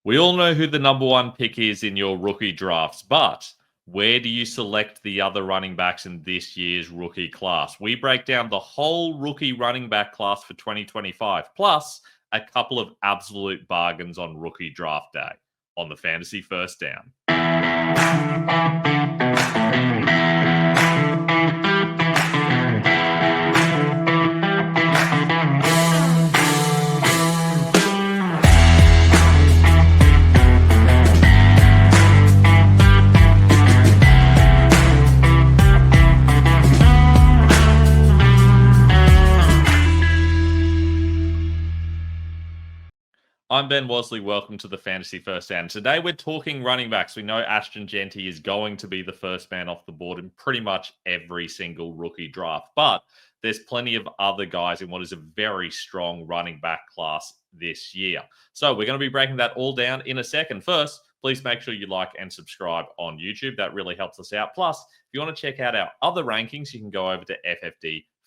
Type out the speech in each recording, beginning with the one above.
We all know who the number one pick is in your rookie drafts, but where do you select the other running backs in this year's rookie class? We break down the whole rookie running back class for 2025, plus a couple of absolute bargains on rookie draft day on the Fantasy First Down. I'm Ben Wasley. Welcome to the Fantasy First Down. Today we're talking running backs. We know Jeanty is going to be the first man off the board in pretty much every single rookie draft, but there's plenty of other guys in what is a very strong running back class this year. So we're going to be breaking that all down in a second. First, please make sure you like and subscribe on YouTube. That really helps us out. Plus, if you want to check out our other rankings, you can go over to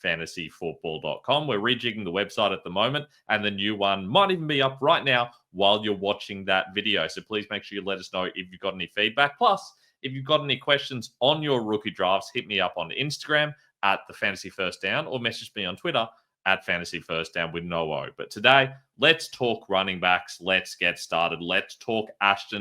ffdfantasyfootball.com. We're rejigging the website at the moment, and the new one might even be up right now while you're watching that video. So please make sure you let us know if you've got any feedback. Plus, if you've got any questions on your rookie drafts, hit me up on Instagram at the Fantasy First Down or message me on Twitter at Fantasy First Down with no O. But today, let's talk running backs. Let's get started. Let's talk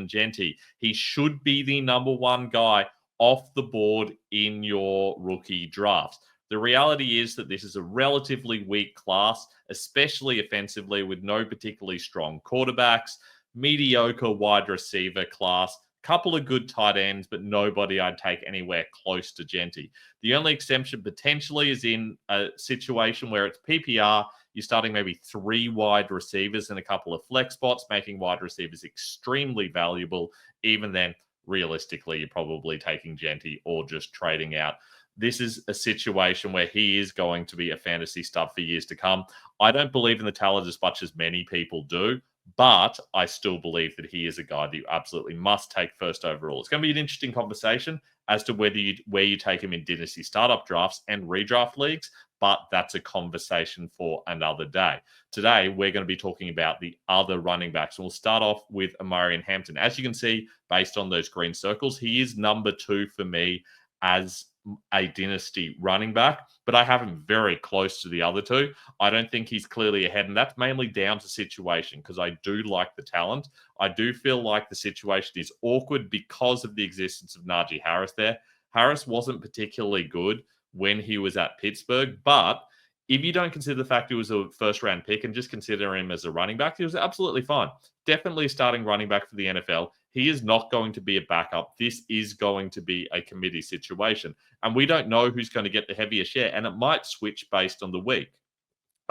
Jeanty. He should be the number one guy off the board in your rookie drafts. The reality is that this is a relatively weak class, especially offensively, with no particularly strong quarterbacks, mediocre wide receiver class, couple of good tight ends, but nobody I'd take anywhere close to Jeanty. The only exception potentially is in a situation where it's PPR. You're starting maybe 3 wide receivers and a couple of flex spots, making wide receivers extremely valuable. Even then, realistically, you're probably taking Jeanty or just trading out. This is a situation where he is going to be a fantasy stud for years to come. I don't believe in the talent as much as many people do, but I still believe that he is a guy that you absolutely must take first overall. It's going to be an interesting conversation as to where you take him in dynasty startup drafts and redraft leagues, but that's a conversation for another day. Today, we're going to be talking about the other running backs, and we'll start off with Hampton. As you can see, based on those green circles, he is number 2 for me as a dynasty running back, but I have him very close to the other two. I don't think he's clearly ahead, and that's mainly down to situation because I do like the talent. I do feel like the situation is awkward because of the existence of Najee Harris there. Harris wasn't particularly good when he was at Pittsburgh, but if you don't consider the fact he was a first-round pick and just consider him as a running back, he was absolutely fine. Definitely a starting running back for the NFL. He is not going to be a backup. This is going to be a committee situation. And we don't know who's going to get the heavier share, and it might switch based on the week.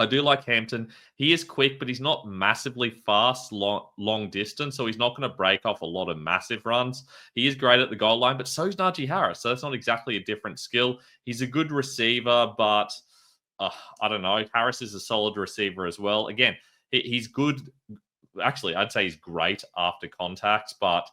I do like Hampton. He is quick, but he's not massively fast, long distance, so he's not going to break off a lot of massive runs. He is great at the goal line, but so is Najee Harris, so that's not exactly a different skill. He's a good receiver, but I don't know. Harris is a solid receiver as well. Again, he's good. Actually, I'd say he's great after contact, but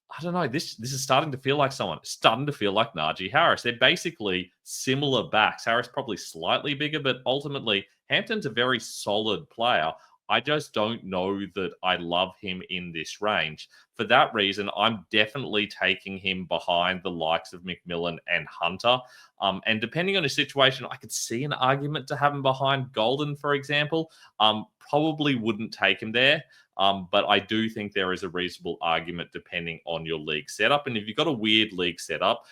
I don't know. This is starting to feel like someone. It's starting to feel like Najee Harris. They're basically similar backs. Harris probably slightly bigger, but ultimately Hampton's a very solid player. I just don't know that I love him in this range. For that reason, I'm definitely taking him behind the likes of McMillan and Hunter. And depending on his situation, I could see an argument to have him behind Golden, for example. Probably wouldn't take him there. But I do think there is a reasonable argument depending on your league setup. And if you've got a weird league setup,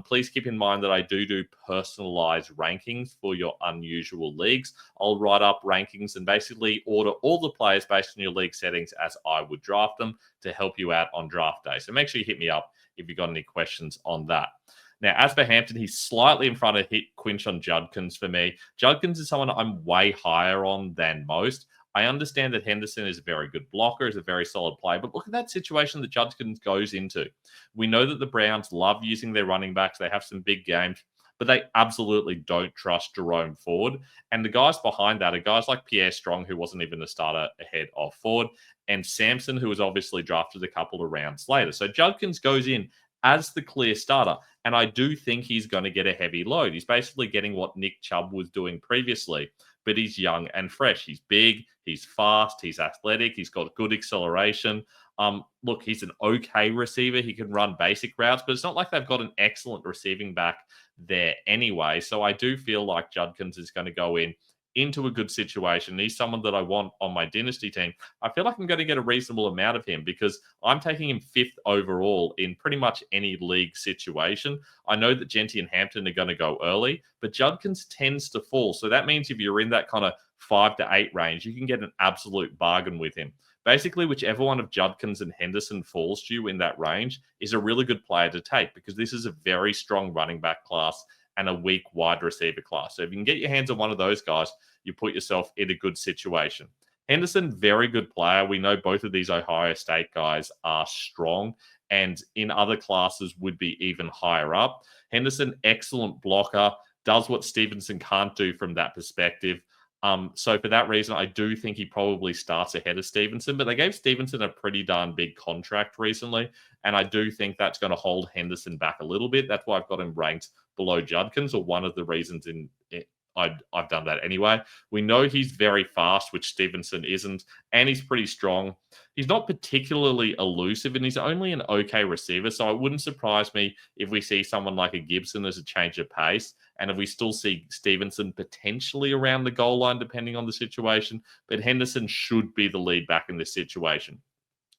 please keep in mind that I do personalized rankings for your unusual leagues. I'll write up rankings and basically order all the players based on your league settings as I would draft them to help you out on draft day. So make sure you hit me up if you've got any questions on that. Now, as for Hampton, he's slightly in front of Quinshon Judkins for me. Judkins is someone I'm way higher on than most. I understand that Henderson is a very good blocker, is a very solid player, but look at that situation that Judkins goes into. We know that the Browns love using their running backs. They have some big games, but they absolutely don't trust Jerome Ford. And the guys behind that are guys like Pierre Strong, who wasn't even a starter ahead of Ford, and Sampson, who was obviously drafted a couple of rounds later. So Judkins goes in as the clear starter, and I do think he's going to get a heavy load. He's basically getting what Nick Chubb was doing previously, but he's young and fresh. He's big, he's fast, he's athletic, he's got good acceleration. Look, he's an okay receiver. He can run basic routes, but it's not like they've got an excellent receiving back there anyway. So I do feel like Judkins is going to go into a good situation. He's someone that I want on my Dynasty team. I feel like I'm going to get a reasonable amount of him because I'm taking him 5th overall in pretty much any league situation. I know that Jeanty and Hampton are going to go early, but Judkins tends to fall. So that means if you're in that kind of 5 to 8 range, you can get an absolute bargain with him. Basically, whichever one of Judkins and Henderson falls to you in that range is a really good player to take because this is a very strong running back class and a weak wide receiver class. So if you can get your hands on one of those guys, you put yourself in a good situation. Henderson, very good player. We know both of these Ohio State guys are strong and in other classes would be even higher up. Henderson, excellent blocker, does what Stevenson can't do from that perspective. So for that reason, I do think he probably starts ahead of Stevenson, but they gave Stevenson a pretty darn big contract recently, and I do think that's going to hold Henderson back a little bit. That's why I've got him ranked below Judkins, or one of the reasons I've done that anyway. We know he's very fast, which Stevenson isn't, and he's pretty strong. He's not particularly elusive, and he's only an okay receiver, so it wouldn't surprise me if we see someone like a Gibson as a change of pace, and if we still see Stevenson potentially around the goal line, depending on the situation, but Henderson should be the lead back in this situation.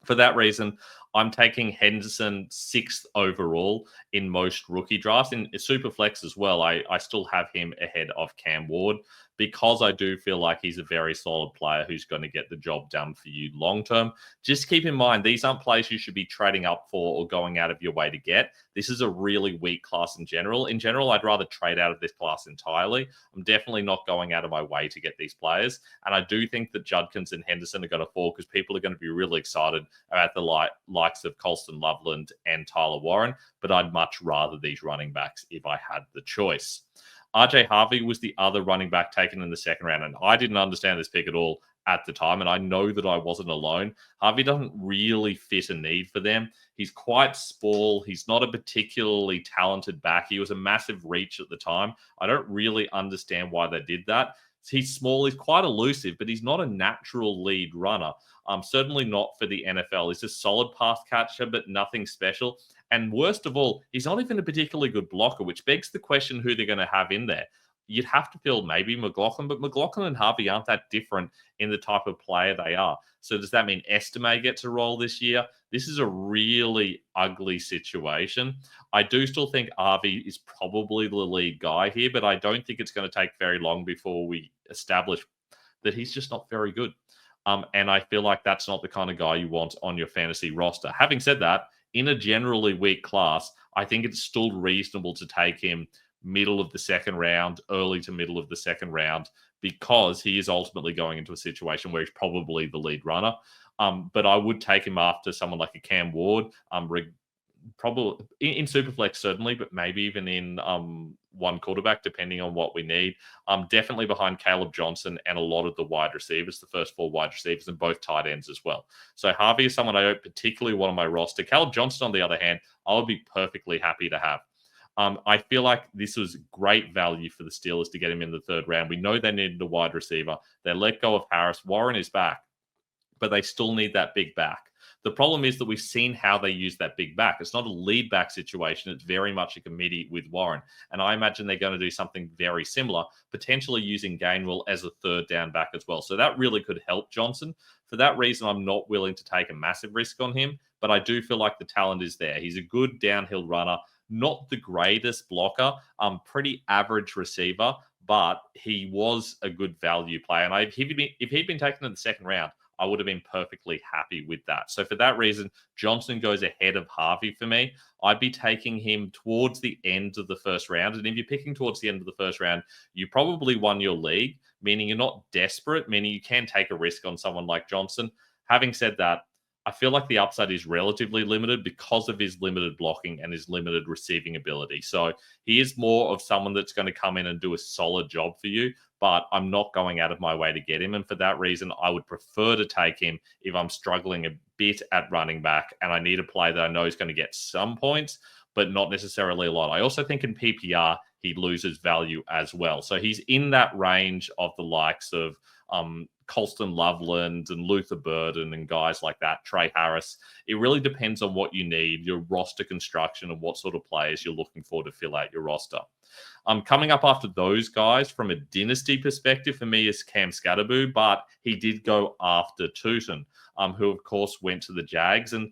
For that reason, I'm taking Henderson 6th overall in most rookie drafts. In Superflex as well, I still have him ahead of Cam Ward because I do feel like he's a very solid player who's going to get the job done for you long term. Just keep in mind, these aren't players you should be trading up for or going out of your way to get. This is a really weak class in general. In general, I'd rather trade out of this class entirely. I'm definitely not going out of my way to get these players. And I do think that Judkins and Henderson are going to fall because people are going to be really excited about the likes of Colston Loveland and Tyler Warren, but I'd much rather these running backs if I had the choice. RJ Harvey was the other running back taken in the 2nd round, and I didn't understand this pick at all at the time, and I know that I wasn't alone. Harvey doesn't really fit a need for them. He's quite small. He's not a particularly talented back. He was a massive reach at the time. I don't really understand why they did that. He's small, he's quite elusive, but he's not a natural lead runner. Certainly not for the NFL. He's a solid pass catcher, but nothing special. And worst of all, he's not even a particularly good blocker, which begs the question who they're going to have in there. You'd have to feel maybe McLaughlin, but McLaughlin and Harvey aren't that different in the type of player they are. So does that mean Estime gets a role this year? This is a really ugly situation. I do still think Harvey is probably the lead guy here, but I don't think it's going to take very long before we establish that he's just not very good. And I feel like that's not the kind of guy you want on your fantasy roster. Having said that, in a generally weak class, I think it's still reasonable to take him middle of the 2nd round, early to middle of the 2nd round, because he is ultimately going into a situation where he's probably the lead runner. But I would take him after someone like a Cam Ward, probably in Superflex, certainly, but maybe even in one quarterback, depending on what we need. Definitely behind Caleb Johnson and a lot of the wide receivers, the first 4 wide receivers, and both tight ends as well. So Harvey is someone I don't particularly want on my roster. Caleb Johnson, on the other hand, I would be perfectly happy to have. I feel like this was great value for the Steelers to get him in the 3rd round. We know they needed a wide receiver. They let go of Harris. Warren is back, but they still need that big back. The problem is that we've seen how they use that big back. It's not a lead back situation. It's very much a committee with Warren. And I imagine they're going to do something very similar, potentially using Gainwell as a 3rd down back as well. So that really could help Johnson. For that reason, I'm not willing to take a massive risk on him, but I do feel like the talent is there. He's a good downhill runner, not the greatest blocker, pretty average receiver, but he was a good value player. And if he'd been taken in the 2nd round, I would have been perfectly happy with that. So for that reason, Johnson goes ahead of Harvey for me. I'd be taking him towards the end of the 1st round. And if you're picking towards the end of the 1st round, you probably won your league, meaning you're not desperate, meaning you can take a risk on someone like Johnson. Having said that, I feel like the upside is relatively limited because of his limited blocking and his limited receiving ability. So he is more of someone that's going to come in and do a solid job for you, but I'm not going out of my way to get him. And for that reason, I would prefer to take him if I'm struggling a bit at running back and I need a play that I know is going to get some points, but not necessarily a lot. I also think in PPR, he loses value as well. So he's in that range of the likes of Colston Loveland and Luther Burden and guys like that, Trey Harris. It really depends on what you need, your roster construction, and what sort of players you're looking for to fill out your roster. Coming up after those guys from a dynasty perspective for me is Cam Scatterboo, but he did go after Tootin, who of course went to the Jags. And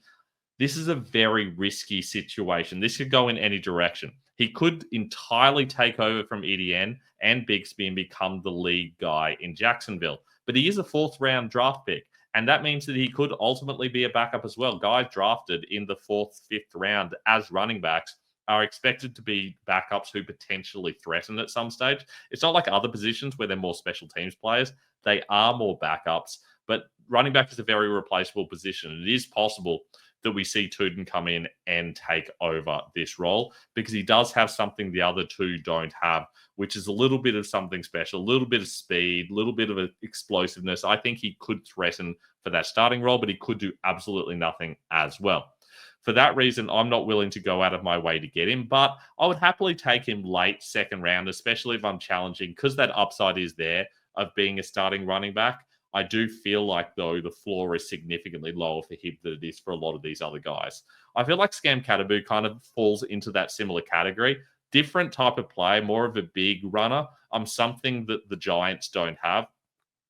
this is a very risky situation. This could go in any direction. He could entirely take over from EDN and Bigsby and become the lead guy in Jacksonville. But he is a 4th round draft pick. And that means that he could ultimately be a backup as well. Guys drafted in the 4th, 5th round as running backs are expected to be backups who potentially threaten at some stage. It's not like other positions where they're more special teams players. They are more backups. But running back is a very replaceable position. It is possible that we see Tootin come in and take over this role because he does have something the other two don't have, which is a little bit of something special, a little bit of speed, a little bit of explosiveness. I think he could threaten for that starting role, but he could do absolutely nothing as well. For that reason, I'm not willing to go out of my way to get him, but I would happily take him late 2nd round, especially if I'm challenging, because that upside is there of being a starting running back. I do feel like, though, the floor is significantly lower for him than it is for a lot of these other guys. I feel like Scam Cataboo kind of falls into that similar category. Different type of play, more of a big runner. Something that the Giants don't have.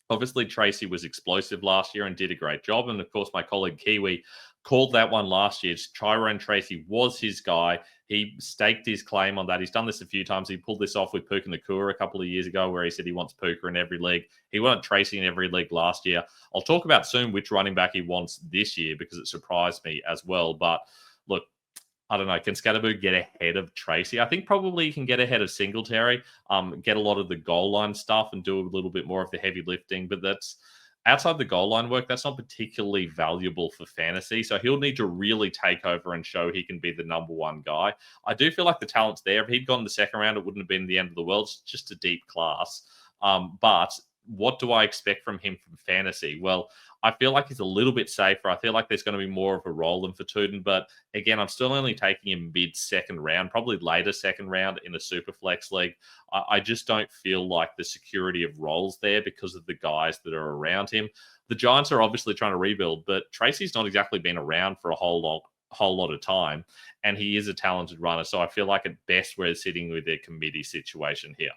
Obviously, Tracy was explosive last year and did a great job. And, of course, my colleague Kiwi called that one last year. Tyrone Tracy was his guy. He staked his claim on that. He's done this a few times. He pulled this off with Puka Nakua a couple of years ago where he said he wants Puka in every league. He wanted Tracy in every league last year. I'll talk about soon which running back he wants this year because it surprised me as well. But, look, I don't know. Can Scatterboo get ahead of Tracy? I think probably he can get ahead of Singletary, get a lot of the goal line stuff and do a little bit more of the heavy lifting. But that's outside the goal line work. That's not particularly valuable for fantasy. So he'll need to really take over and show he can be the number one guy. I do feel like the talent's there. If he'd gone the 2nd round, it wouldn't have been the end of the world. It's just a deep class. But what do I expect from him from fantasy? Well, I feel like he's a little bit safer. I feel like there's going to be more of a role than for Tootin. But again, I'm still only taking him mid-2nd round, probably later 2nd round in a super flex league. I just don't feel like the security of roles there because of the guys that are around him. The Giants are obviously trying to rebuild, but Tracy's not exactly been around for a whole lot of time. And he is a talented runner. So I feel like at best we're sitting with a committee situation here.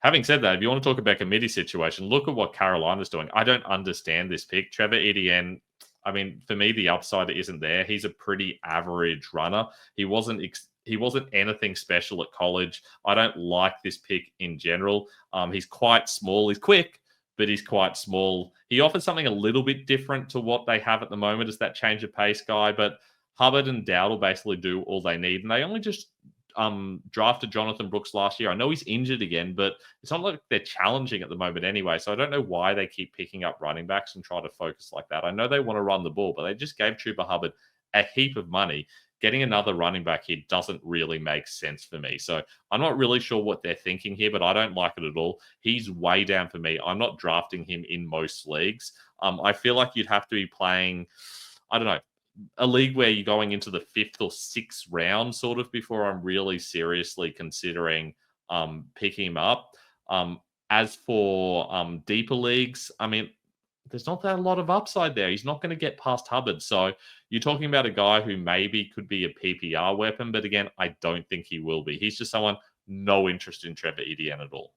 Having said that, if you want to talk about committee situation, look at what Carolina's doing. I don't understand this pick. Trevor Etienne, I mean, for me, the upside isn't there. He's a pretty average runner. He wasn't anything special at college. I don't like this pick in general. He's quite small. He's quick, but he's quite small. He offers something a little bit different to what they have at the moment as that change of pace guy, but Hubbard and Dowd will basically do all they need, and they only just drafted Jonathan Brooks last year. I know he's injured again, but it's not like they're challenging at the moment anyway. So I don't know why they keep picking up running backs and try to focus like that. I know they want to run the ball, but they just gave Chuba Hubbard a heap of money. Getting another running back here doesn't really make sense for me. So I'm not really sure what they're thinking here, but I don't like it at all. He's way down for me. I'm not drafting him in most leagues. I feel like you'd have to be playing, I don't know, a league where you're going into the 5th or 6th round sort of before I'm really seriously considering picking him up. As for deeper leagues, I mean, there's not that a lot of upside there. He's not going to get past Hubbard. So you're talking about a guy who maybe could be a PPR weapon, but again, I don't think he will be. He's just someone, no interest in Trevor Etienne at all.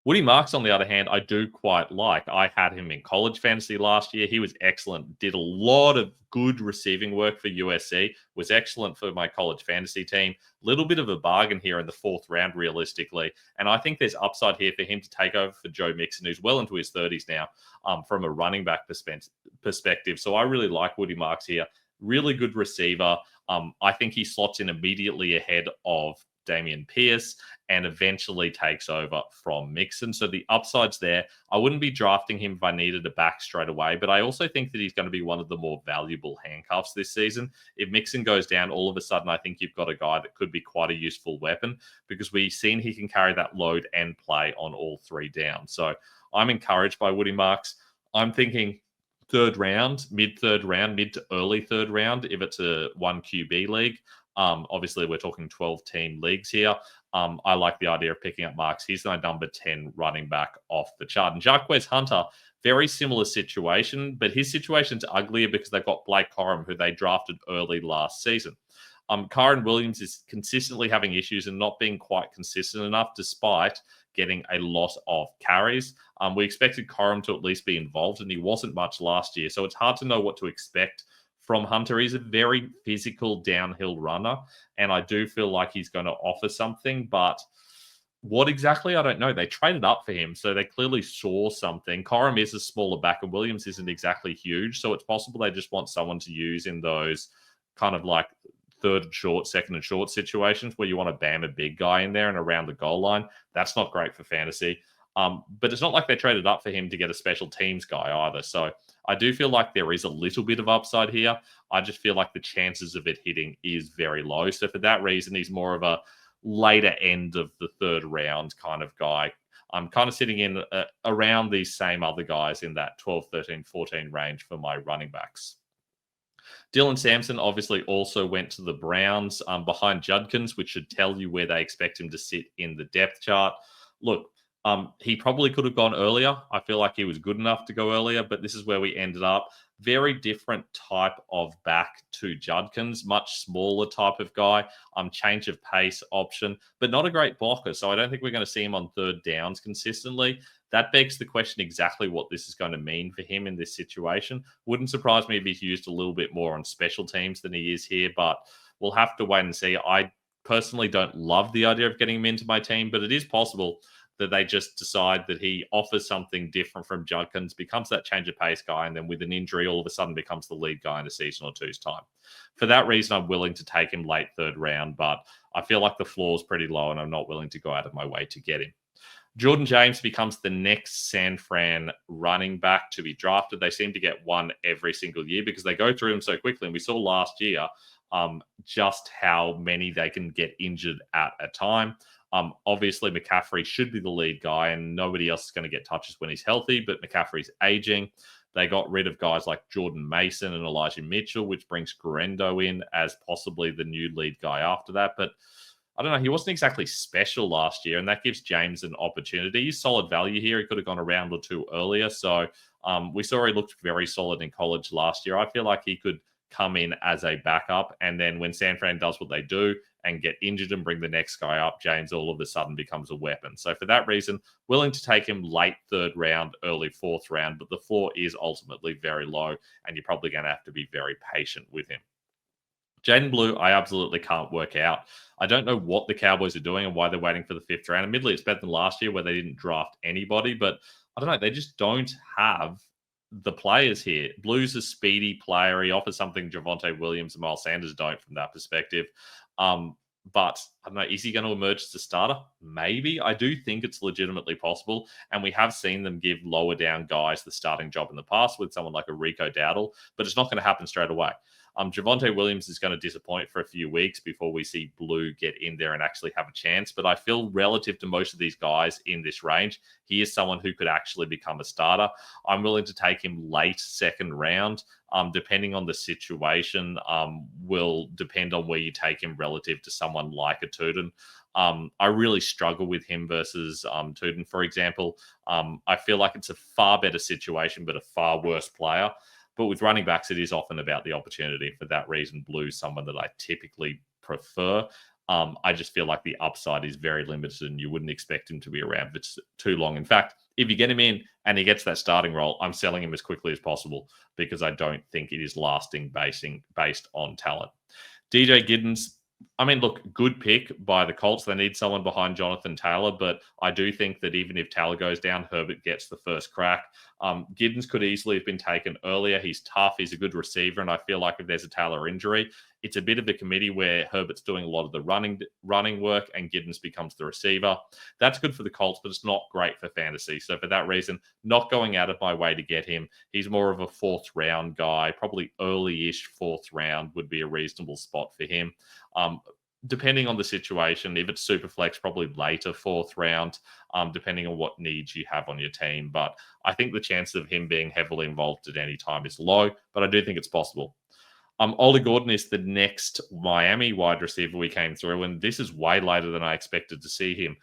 Woody Marks, on the other hand, I do quite like. I had him in college fantasy last year. He was excellent. Did a lot of good receiving work for USC. Was excellent for my college fantasy team. Little bit of a bargain here in the 4th round, realistically. And I think there's upside here for him to take over for Joe Mixon, who's well into his 30s now, from a running back perspective. So I really like Woody Marks here. Really good receiver. I think he slots in immediately ahead of Dameon Pierce and eventually takes over from Mixon. So the upside's there. I wouldn't be drafting him if I needed a back straight away, but I also think that he's going to be one of the more valuable handcuffs this season. If Mixon goes down, all of a sudden, I think you've got a guy that could be quite a useful weapon because we've seen he can carry that load and play on all 3 downs. So I'm encouraged by Woody Marks. I'm thinking 3rd round, mid to early 3rd round, if it's a 1 QB league. Obviously, we're talking 12-team leagues here. I like the idea of picking up Marks. He's my number 10 running back off the chart. And Jacquez Hunter, very similar situation, but his situation's uglier because they've got Blake Corum, who they drafted early last season. Kyren Williams is consistently having issues and not being quite consistent enough despite getting a lot of carries. We expected Corum to at least be involved, and he wasn't much last year. So it's hard to know what to expect from Hunter. He's a very physical downhill runner, and I do feel like he's going to offer something, but what exactly? I don't know. They traded up for him, so they clearly saw something. Corum is a smaller back, and Williams isn't exactly huge, so it's possible they just want someone to use in those kind of like third and short, second and short situations where you want to bam a big guy in there and around the goal line. That's not great for fantasy. But it's not like they traded up for him to get a special teams guy either. So I do feel like there is a little bit of upside here. I just feel like the chances of it hitting is very low. So for that reason, he's more of a later end of the third round kind of guy. I'm kind of sitting in around these same other guys in that 12, 13, 14 range for my running backs. Dylan Sampson obviously also went to the Browns behind Judkins, which should tell you where they expect him to sit in the depth chart. Look, he probably could have gone earlier. I feel like he was good enough to go earlier, but this is where we ended up. Very different type of back to Judkins, much smaller type of guy, change of pace option, but not a great blocker. So I don't think we're going to see him on third downs consistently. That begs the question exactly what this is going to mean for him in this situation. Wouldn't surprise me if he's used a little bit more on special teams than he is here, but we'll have to wait and see. I personally don't love the idea of getting him into my team, but it is possible that they just decide that he offers something different from Judkins, becomes that change of pace guy, and then with an injury, all of a sudden becomes the lead guy in a season or two's time. For that reason, I'm willing to take him late third round, but I feel like the floor is pretty low, and I'm not willing to go out of my way to get him. Jordan James becomes the next San Fran running back to be drafted. They seem to get one every single year because they go through them so quickly. And we saw last year just how many they can get injured at a time. Obviously, McCaffrey should be the lead guy, and nobody else is going to get touches when he's healthy, but McCaffrey's aging. They got rid of guys like Jordan Mason and Elijah Mitchell, which brings Guerendo in as possibly the new lead guy after that. But I don't know, he wasn't exactly special last year, and that gives James an opportunity. He's solid value here. He could have gone a round or two earlier. So we saw he looked very solid in college last year. I feel like he could come in as a backup, and then when San Fran does what they do and get injured and bring the next guy up, James all of a sudden becomes a weapon. So for that reason, willing to take him late third round, early fourth round, but the floor is ultimately very low, and you're probably going to have to be very patient with him. Jaden Blue, I absolutely can't work out. I don't know what the Cowboys are doing and why they're waiting for the fifth round. Admittedly, it's better than last year where they didn't draft anybody, but I don't know. They just don't have the players here. Blue's a speedy player. He offers something Javonte Williams and Miles Sanders don't from that perspective. But I don't know, is he going to emerge as a starter? Maybe. I do think it's legitimately possible. And we have seen them give lower down guys the starting job in the past with someone like a Rico Dowdle, but it's not going to happen straight away. Javonte Williams is going to disappoint for a few weeks before we see Blue get in there and actually have a chance. But I feel relative to most of these guys in this range, he is someone who could actually become a starter. I'm willing to take him late second round. Depending on the situation, will depend on where you take him relative to someone like a Tuden. I really struggle with him versus Tuden, for example. I feel like it's a far better situation, but a far worse player. But with running backs, it is often about the opportunity. For that reason, Blue's someone that I typically prefer. I just feel like the upside is very limited, and you wouldn't expect him to be around for too long. In fact, if you get him in and he gets that starting role, I'm selling him as quickly as possible because I don't think it is lasting based on talent. DJ Giddens, I mean, look, good pick by the Colts. They need someone behind Jonathan Taylor, but I do think that even if Taylor goes down, Herbert gets the first crack. Giddens could easily have been taken earlier. He's tough. He's a good receiver, and I feel like if there's a Taylor injury, it's a bit of a committee where Herbert's doing a lot of the running work and Giddens becomes the receiver. That's good for the Colts, but it's not great for fantasy. So for that reason, not going out of my way to get him. He's more of a fourth round guy, probably early-ish fourth round would be a reasonable spot for him. Depending on the situation, if it's super flex, probably later fourth round, depending on what needs you have on your team. But I think the chance of him being heavily involved at any time is low, but I do think it's possible. Ollie Gordon is the next Miami wide receiver we came through, and this is way later than I expected to see him.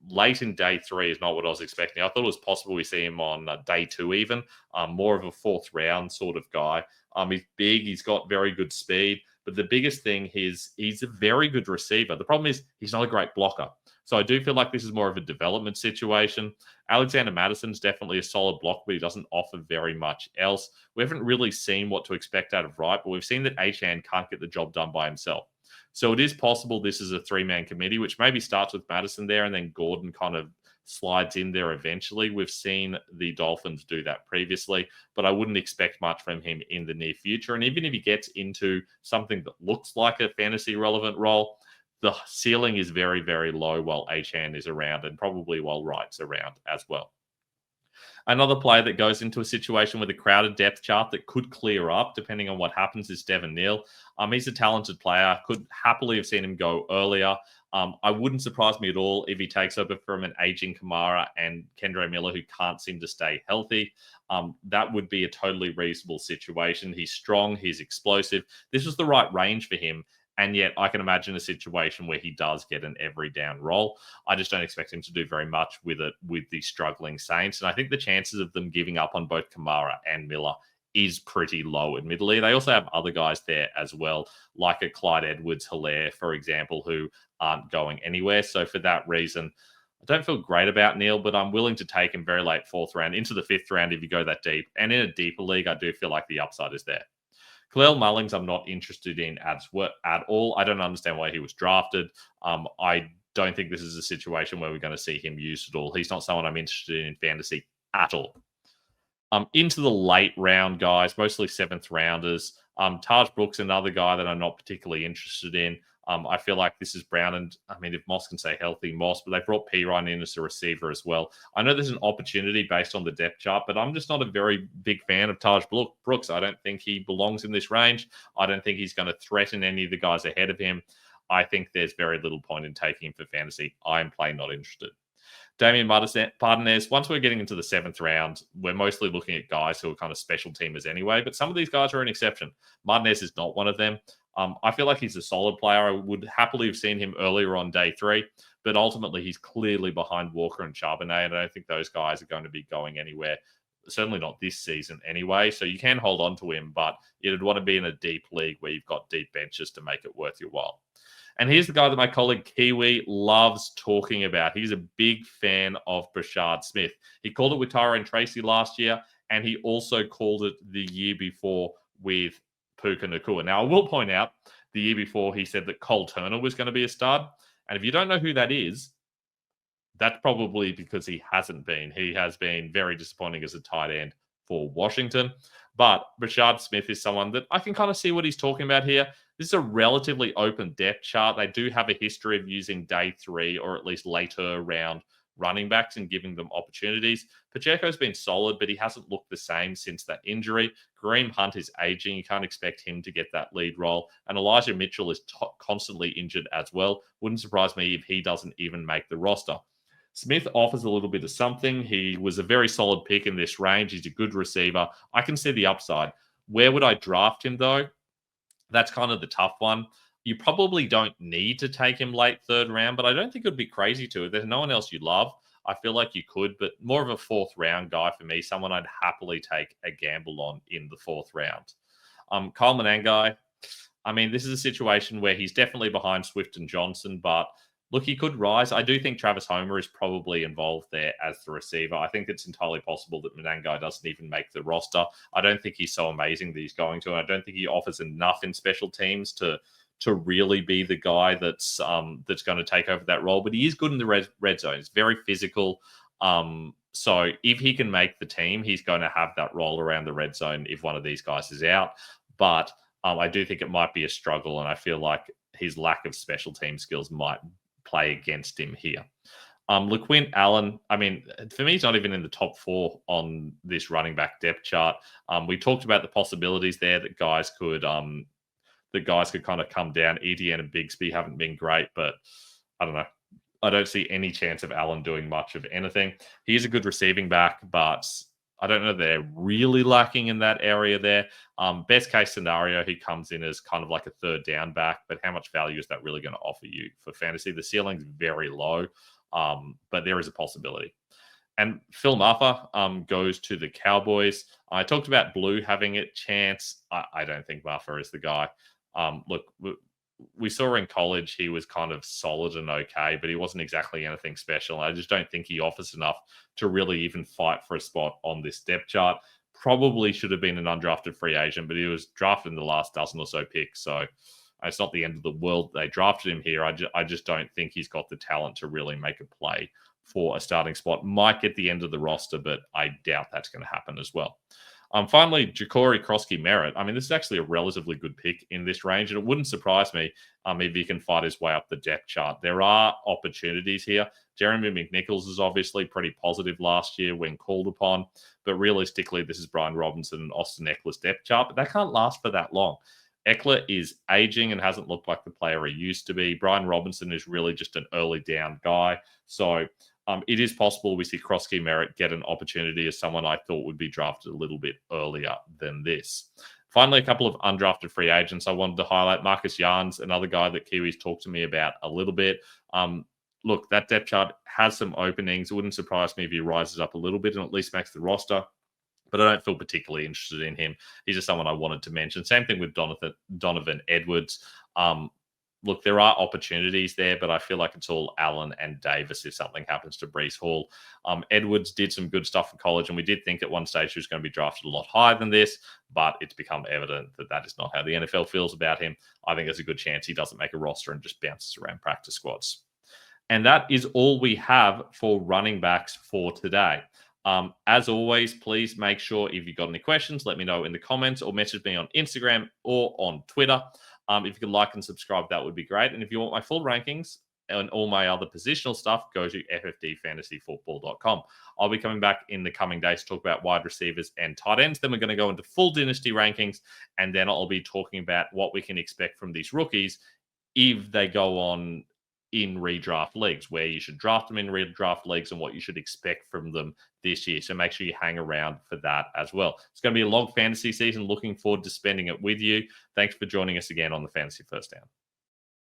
Late in day 3 is not what I was expecting. I thought it was possible we see him on day 2 even, more of a 4th round sort of guy. He's big, he's got very good speed, but the biggest thing is he's a very good receiver. The problem is he's not a great blocker. So I do feel like this is more of a development situation. Alexander Madison's definitely a solid block, but he doesn't offer very much else. We haven't really seen what to expect out of Wright, but we've seen that Achane can't get the job done by himself. So it is possible this is a 3-man committee, which maybe starts with Madison there and then Gordon kind of slides in there eventually. We've seen the Dolphins do that previously, but I wouldn't expect much from him in the near future. And even if he gets into something that looks like a fantasy relevant role, the ceiling is very, very low while Achane is around and probably while Wright's around as well. Another player that goes into a situation with a crowded depth chart that could clear up depending on what happens is Devon Neal. He's a talented player. Could happily have seen him go earlier. I wouldn't surprise me at all if he takes over from an aging Kamara and Kendre Miller who can't seem to stay healthy. That would be a totally reasonable situation. He's strong. He's explosive. This was the right range for him. And yet I can imagine a situation where he does get an every down role. I just don't expect him to do very much with it with the struggling Saints. And I think the chances of them giving up on both Kamara and Miller is pretty low, admittedly. They also have other guys there as well, like a Clyde Edwards-Helaire, for example, who aren't going anywhere. So for that reason, I don't feel great about Neal, but I'm willing to take him very late 4th round into the 5th round if you go that deep. And in a deeper league, I do feel like the upside is there. Khalil Mullings, I'm not interested in at all. I don't understand why he was drafted. I don't think this is a situation where we're going to see him used at all. He's not someone I'm interested in fantasy at all. Into the late round guys, mostly 7th rounders. Taj Brooks, another guy that I'm not particularly interested in. I feel like this is Brown, and I mean, if Moss can stay healthy, Moss, but they brought Pirine in as a receiver as well. I know there's an opportunity based on the depth chart, but I'm just not a very big fan of Taj Brooks. I don't think he belongs in this range. I don't think he's going to threaten any of the guys ahead of him. I think there's very little point in taking him for fantasy. I'm plain not interested. Damian Martinez, once we're getting into the 7th round, we're mostly looking at guys who are kind of special teamers anyway, but some of these guys are an exception. Martinez is not one of them. I feel like he's a solid player. I would happily have seen him earlier on day 3, but ultimately he's clearly behind Walker and Charbonnet, and I don't think those guys are going to be going anywhere, certainly not this season anyway. So you can hold on to him, but you'd want to be in a deep league where you've got deep benches to make it worth your while. And here's the guy that my colleague Kiwi loves talking about. He's a big fan of Brashard Smith. He called it with Tyrone Tracy last year, and he also called it the year before with Puka Nacua. Now, I will point out the year before he said that Cole Turner was going to be a stud. And if you don't know who that is, that's probably because he hasn't been. He has been very disappointing as a tight end for Washington. But Brashard Smith is someone that I can kind of see what he's talking about here. This is a relatively open depth chart. They do have a history of using day 3 or at least later round running backs and giving them opportunities. Pacheco's been solid, but he hasn't looked the same since that injury. Kareem Hunt is aging. You can't expect him to get that lead role. And Elijah Mitchell is constantly injured as well. Wouldn't surprise me if he doesn't even make the roster. Smith offers a little bit of something. He was a very solid pick in this range. He's a good receiver. I can see the upside. Where would I draft him, though? That's kind of the tough one. You probably don't need to take him late 3rd round, but I don't think it would be crazy to. If there's no one else you love, I feel like you could, but more of a 4th round guy for me, someone I'd happily take a gamble on in the 4th round. Kyle Manangai, I mean, this is a situation where he's definitely behind Swift and Johnson, but look, he could rise. I do think Travis Homer is probably involved there as the receiver. I think it's entirely possible that Manangai doesn't even make the roster. I don't think he's so amazing that he's going to, and I don't think he offers enough in special teams to really be the guy that's going to take over that role. But he is good in the red zone. He's very physical. So if he can make the team, he's going to have that role around the red zone if one of these guys is out. But I do think it might be a struggle, and I feel like his lack of special team skills might play against him here. LaQuint Allen, I mean, for me, he's not even in the top 4 on this running back depth chart. We talked about the possibilities there that guys could kind of come down. Etienne and Bigsby haven't been great, but I don't know. I don't see any chance of Allen doing much of anything. He is a good receiving back, but I don't know, they're really lacking in that area there. Best case scenario, he comes in as kind of like a third down back, but how much value is that really going to offer you for fantasy? The ceiling's very low, but there is a possibility. And Phil Maffa goes to the Cowboys. I talked about Blue having a chance. I don't think Maffa is the guy. Look, we saw in college he was kind of solid and okay, but he wasn't exactly anything special. I just don't think he offers enough to really even fight for a spot on this depth chart. Probably should have been an undrafted free agent, but he was drafted in the last dozen or so picks. So it's not the end of the world. They drafted him here. I just don't think he's got the talent to really make a play for a starting spot. Might get the end of the roster, but I doubt that's going to happen as well. Finally, Ja'Cory Krosky-Merritt. I mean, this is actually a relatively good pick in this range, and it wouldn't surprise me if he can fight his way up the depth chart. There are opportunities here. Jeremy McNichols is obviously pretty positive last year when called upon, but realistically, this is Brian Robinson and Austin Eckler's depth chart, but that can't last for that long. Eckler is aging and hasn't looked like the player he used to be. Brian Robinson is really just an early down guy. So it is possible we see Krosky-Merritt get an opportunity as someone I thought would be drafted a little bit earlier than this. Finally, a couple of undrafted free agents I wanted to highlight. Marcus Yarns, another guy that Kiwis talked to me about a little bit. Look, that depth chart has some openings. It wouldn't surprise me if he rises up a little bit and at least makes the roster, but I don't feel particularly interested in him. He's just someone I wanted to mention. Same thing with Donovan Edwards. Look, there are opportunities there, but I feel like it's all Allen and Davis if something happens to Breece Hall. Edwards did some good stuff in college, and we did think at one stage he was going to be drafted a lot higher than this, but it's become evident that that is not how the NFL feels about him. I think there's a good chance he doesn't make a roster and just bounces around practice squads. And that is all we have for running backs for today. As always, please make sure if you've got any questions, let me know in the comments or message me on Instagram or on Twitter. If you could like and subscribe, that would be great. And if you want my full rankings and all my other positional stuff, go to ffdfantasyfootball.com. I'll be coming back in the coming days to talk about wide receivers and tight ends. Then we're going to go into full dynasty rankings, and then I'll be talking about what we can expect from these rookies if they go on in redraft leagues, where you should draft them in redraft leagues and what you should expect from them this year. So make sure you hang around for that as well. It's going to be a long fantasy season. Looking forward to spending it with you. Thanks for joining us again on the Fantasy First Down.